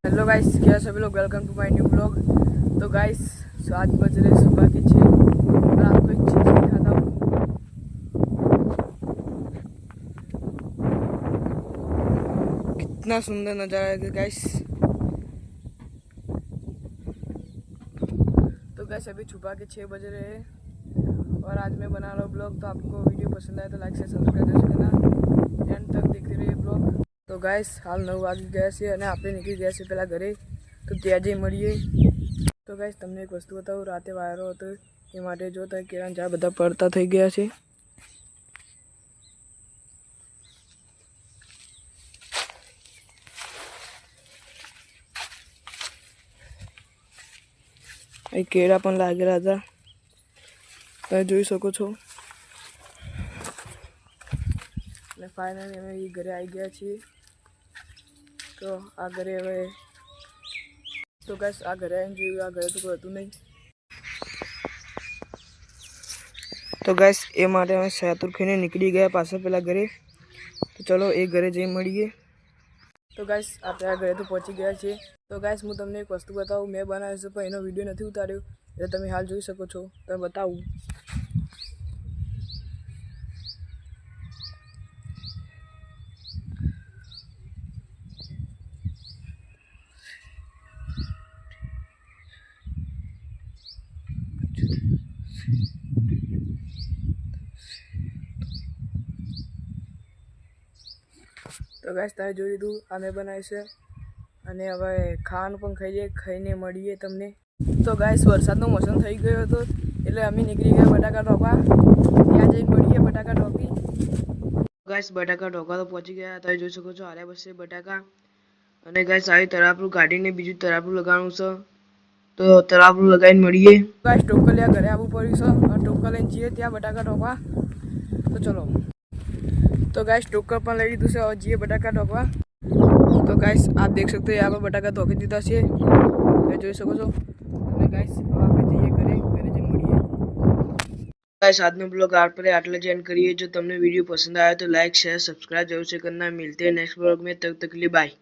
Hello guys, क्या सभी लोग welcome to my new blog. तो गाइस 7 बज रहे सुबह के 6 और आपको एक चीज़ दिखाता हूँ। कितना सुंदर नज़ारा है गाइस। तो गाइस अभी सुबह के 6 बज रहे हैं और आज मैं बना रहा हूँ ब्लॉग। तो आपको वीडियो पसंद आए तो लाइक से सब्सक्राइब जरूर करना, एंड तक देखते रहिए ब्लॉग। तो गाइस हाल 9 वागी ગયા છે અને આપણે નીકળી ગયા છે પેલા ઘરે, તો ત્યાં જઈ મળીએ। તો ગાઈસ તમને એક વસ્તુ બતાવું, રાતે વાયરો હતો એ માટે જો તો કેળા ઝાડ બધા પડતા થઈ ગયા છે। અહીં કેળા પણ લાગેલા હતા, તમે જોઈ શકો છો। અને ફાઇનલી અમે એ ઘરે આવી ગયા છીએ। તો આ ઘરે હવે તો ગાઈસ આ ઘરે આવીને જોયું, આ ઘરે તો કોઈ હતું નહીં। તો ગાઈસ એ માટે અમે સાતુર ખાઈને નીકળી ગયા પાછા પેલા ઘરે। તો ચલો એ ઘરે જઈ મળીએ। તો ગાઈસ આપણે આ ઘરે તો પહોંચી ગયા છીએ। તો ગાઈસ હું તમને એક વસ્તુ બતાવું, મેં બનાવ્યું છે પણ એનો વિડીયો નથી ઉતાર્યો, એટલે તમે હાલ જોઈ શકો છો। તમે બતાવું। તો ગાઈસ તમે જોઈ લીધું, આ મેં બનાવ્યું છે અને હવે ખાવાનું પણ ખાઈએ, ખાઈને મળીએ તમને। તો ગાઈસ વરસાદનો મોસમ થઈ ગયો હતો એટલે અમે નીકળી ગયા બટાકા ઢોકવા। ત્યાં જઈને મળીએ બટાકા ઢોકી। ગાઈસ બટાકા ઢોકવા તો પહોંચી ગયા, તમે જોઈ શકો છો આર્યા બસ બટાકા। અને ગાઈસ આવી તરાપરું કાઢીને બીજું તરાપરું લગાવવાનું છે, તો તરાપરું લગાવીને મળીએ। ગાઈસ ટોકલિયા ઘરે આવવું પડ્યું છે, ટોકર લઈને જઈએ ત્યાં બટાકા ઢોકવા। તો ચલો। तो गाइस टोकर पर लगी दूसरे और जी बटाका ढोकवा। तो गाइस आप देख सकते हो यहाँ पर बटाका धोके दीधा है, तो જોઈ શકો છો। અને ગાइस अब આપણે જઈએ ઘરે જઈને મળીએ। गाइस आज નો બ્લોગ આટલે જ એન્ડ કરીએ। જો તમને વિડીયો પસंद आया तो लाइक शेयर सब्सक्राइब जरूर से करना। मिलते हैं नेक्स्ट ब्लॉग में, तब तक के लिए बाय।